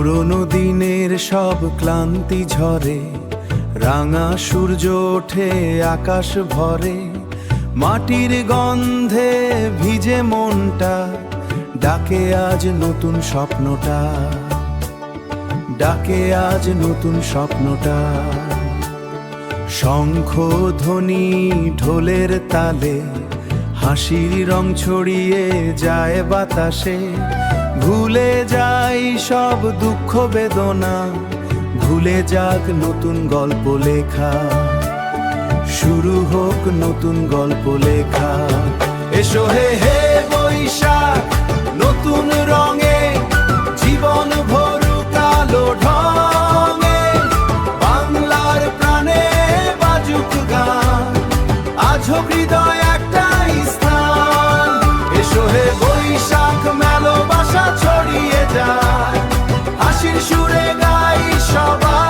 পুরনো দিনের সব ক্লান্তি ঝরে, রাঙা সূর্য ওঠে আকাশ ভরে, মাটির গন্ধে ভিজে মনটা, ডাকে আজ নতুন স্বপ্নটা, ডাকে আজ নতুন স্বপ্নটা। শঙ্খ ধ্বনি ঢোলের তালে, হাসির রং ছড়িয়ে যায় বাতাসে, ভুলে যাই সব দুঃখ বেদনা, ভুলে যাক নতুন গল্প লেখা, শুরু হোক নতুন গল্প লেখা। এসো হে হে বৈশাখ, নতুন রঙে জীবন ভরুক আলো ঢঙে, বাংলার প্রাণে বাজুক গান, আজ হোক হৃদয় একটাই স্থান। এসো হে বৈশাখ, মেলোবাসা ছড়িয়ে যায়, হাসির সুরে গাই সবাই।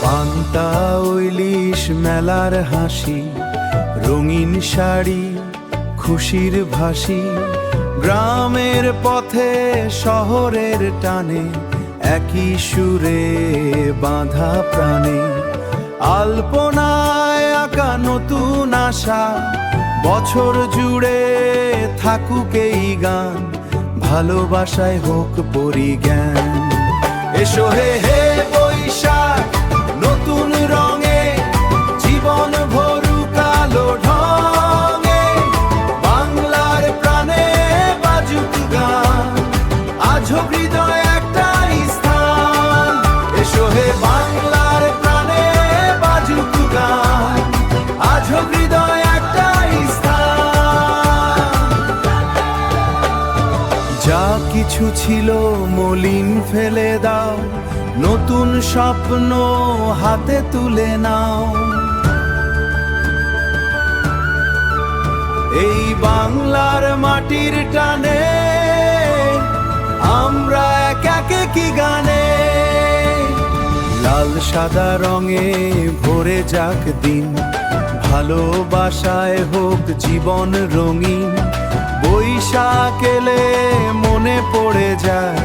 পান্তা ইলিশ মেলার হাসি, রঙিন শাড়ি খুশির ভাসি, গ্রামের পথে শহরের টানে, একই সুরে বাঁধা প্রাণে। আলপনায় আঁকা নতুন আশা, বছর জুড়ে থাকুক এই গান, ভালোবাসায় হোক পরিজ্ঞান। এসো হে হে বৈশাখ, নতুন রঙে জীবন ভরুক আলো ঢঙে, বাংলার প্রাণে বাজুক গান, আজ হোক হৃদয় একটাই স্থান। এসো হে বাংলার প্রাণে বাজুক গান, আজ হোক হৃদয় একটাই স্থান। যা কিছু ছিল মলিন ফেলে দাও, নতুন স্বপ্ন হাতে তুলে নাও। এই বাংলার মাটির টানে আমরা এক একে কি গানে, লাল সাদা রঙে ভরে যাক দিন, ভালোবাসায় হোক জীবন রঙিন। বৈশাখ এলে মনে পড়ে যায়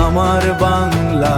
আমার বাংলা।